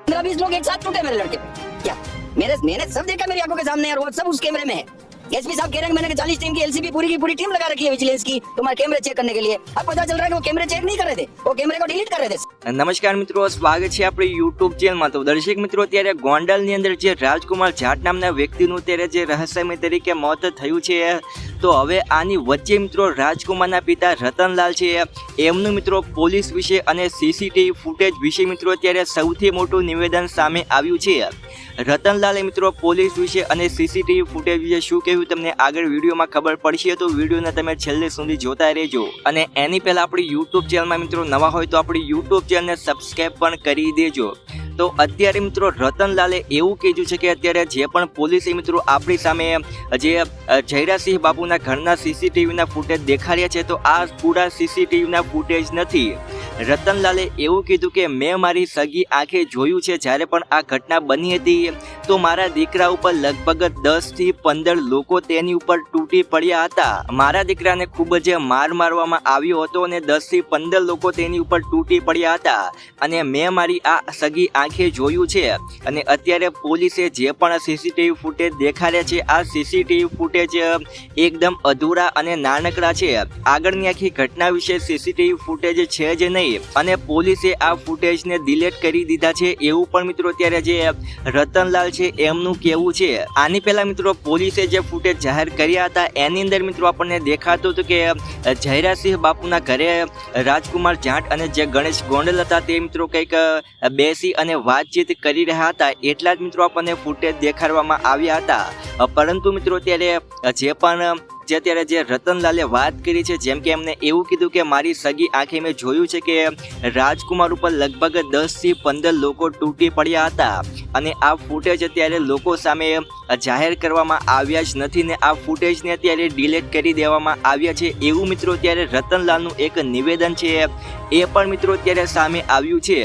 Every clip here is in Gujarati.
15-20 लोग एक साथ टूटे मेरे लड़के पे। क्या मैंने सब देखा मेरी आंखों के सामने यार, वो सब उस कैमरे में है। एसपी साहब कह रहे हैं मैंने 40 टीम की एलसीबी पूरी की पूरी टीम लगा रखी है विजिलेंस की तुम्हारे कैमरे चेक करने के लिए। अब पता चल रहा है कि वो कैमरे चेक नहीं कर रहे थे, वो कैमरे को डिलीट कर रहे थे। નમસ્કાર મિત્રો, સ્વાગત છે આપણી યુટ્યુબ ચેનલમાં। તો દર્શક મિત્રો, ત્યારે ગોંડલની અંદર જે રાજકુમાર જાટ નામના વ્યક્તિનું ત્યારે જે રહસ્યમય તરીકે મોત થયું છે, તો હવે આની વચ્ચે મિત્રો રાજકુમારના પિતા રતનલાલ છે, એમનું મિત્રો પોલીસ વિશે અને સીસીટીવી ફૂટેજ વિશે મિત્રો ત્યારે સૌથી મોટું નિવેદન સામે આવ્યું છે। રતનલાલે મિત્રો પોલીસ વિશે અને સીસીટીવી ફૂટેજ વિશે શું કહ્યું તમને આગળ વિડીયોમાં ખબર પડશે, તો વિડીયોને તમે છેલ્લે સુધી જોતા રહેજો। અને એની પહેલાં આપણી યુટ્યુબ ચેનલમાં મિત્રો નવા હોય તો આપણી યુટ્યુબ ચેનલને સબસ્ક્રાઈબ પણ કરી દેજો। તો અત્યારે મિત્રો રતનલાલે એવું કીધું છે કે અત્યારે જે પણ પોલીસે મિત્રો આપણી સામે જે જયરાસિંહ બાપુના ઘરના સીસીટીવીના ફૂટેજ દેખાડ્યા છે, તો આ પૂરા સીસીટીવીના ફૂટેજ નથી। રતનલાલે એવું કીધું કે મેં મારી સગી આંખે જોયું છે, જ્યારે પણ આ ઘટના બની હતી તો મારા દીકરા ઉપર લગભગ 10 થી 15 લોકો તેની ઉપર તૂટી પડ્યા હતા। મારા દીકરાને ખૂબ જ મારવામાં આવ્યો હતો અને 10 થી 15 લોકો તેની ઉપર તૂટી પડ્યા હતા અને મેં મારી આ સગી આંખે જોયું છે। અને અત્યારે પોલીસે જે પણ સીસીટીવી ફૂટેજ દેખાડ્યા છે, આ સીસીટીવી ફૂટેજ એકદમ અધૂરા અને નાનકડા છે। આગળની આખી ઘટના વિશે સીસીટીવી ફૂટેજ છે જ નહીં અને પોલીસે આ ફૂટેજને ડિલીટ કરી દીધા છે, એવું પણ મિત્રો ત્યારે જે રતનલાલ છે એમનું કહેવું છે। આની પહેલા મિત્રો પોલીસે જે ફૂટેજ જાહેર કર્યા હતા એની અંદર મિત્રો આપણને દેખાતું હતું કે જયરાસિંહ બાપુના ઘરે રાજકુમાર જાટ અને જે ગણેશ ગોંડલ હતા તે મિત્રો કંઈક બેસી અને વાતચીત કરી રહ્યા હતા, એટલા જ મિત્રો આપણને ફૂટેજ દેખાડવામાં આવ્યા હતા। પરંતુ મિત્રો ત્યારે જે રતનલાલે વાત કરી છે, જેમ કે એમને એવું કીધું કે મારી સગી આંખે મેં જોયું છે કે રાજકુમાર ઉપર લગભગ 10 થી 15 લોકો તૂટી પડ્યા હતા અને આ ફૂટેજ અત્યારે લોકો સામે જાહેર કરવામાં આવ્યા જ નથી ને આ ફૂટેજને અત્યારે ડિલીટ કરી દેવામાં આવ્યા છે, એવું મિત્રો ત્યારે રતનલાલનું એક નિવેદન છે એ પણ મિત્રો અત્યારે સામે આવ્યું છે।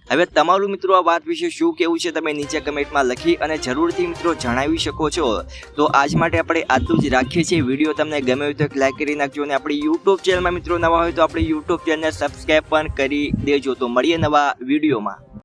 હવે તમારું મિત્રો આ વાત વિશે શું કહેવું છે તમે નીચે કમેન્ટમાં લખી અને જરૂરથી મિત્રો જણાવી શકો છો। તો આજ માટે આપણે આટલું જ રાખીએ છીએ। વિડીયો તમને ગમે હોય તો એક લાઈક કરી નાખજો અને આપણી યુટ્યુબ ચેનલમાં મિત્રો નવા હોય તો આપણી યુટ્યુબ ચેનલને સબસ્ક્રાઈબ પણ કરી દેજો। તો મળીએ નવા વિડીયોમાં।